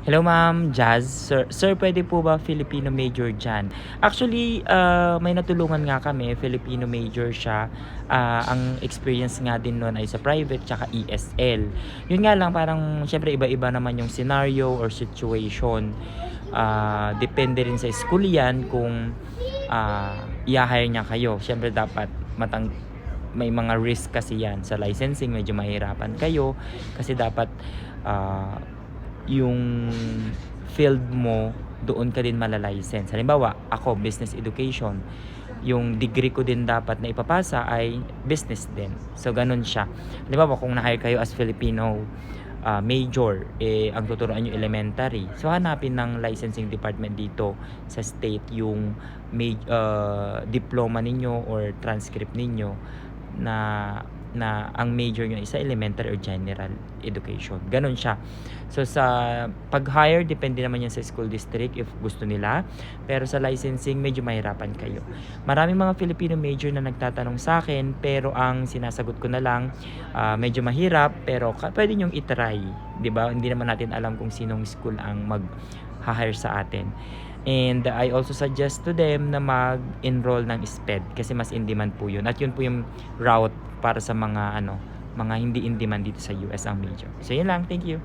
Hello ma'am, Jazz. Sir puwede po ba Filipino major diyan? Actually, may natulungan nga kami, Filipino major siya. Ang experience nga din nun ay sa private tsaka ESL. Yun nga lang parang siyempre iba-iba naman yung scenario or situation. Depende rin sa school yan kung i-ha-hire niya kayo. Siyempre dapat may mga risk kasi yan sa licensing, medyo mahirapan kayo kasi dapat ah, yung field mo doon ka din mala-license. Halimbawa, ako business education, yung degree ko din dapat na ipapasa ay business din. So ganun siya. Halimbawa, kung na-hire kayo as Filipino major, ang tuturuan nyo elementary. So hanapin ng licensing department dito sa state yung diploma ninyo or transcript ninyo na na ang major nyo is sa elementary or general education. Ganun siya. So sa pag-hire, depende naman yan sa school district if gusto nila. Pero sa licensing, medyo mahirapan kayo. Maraming mga Filipino major na nagtatanong sa akin, pero ang sinasagot ko na lang, medyo mahirap, pero pwede nyong itry. 'Di ba? Hindi naman natin alam kung sinong school ang mag-hire sa atin. And I also suggest to them na mag-enroll ng SPED kasi mas in demand po yun. At yun po yung route para sa mga mga hindi in demand dito sa US ang major. So yun lang, thank you.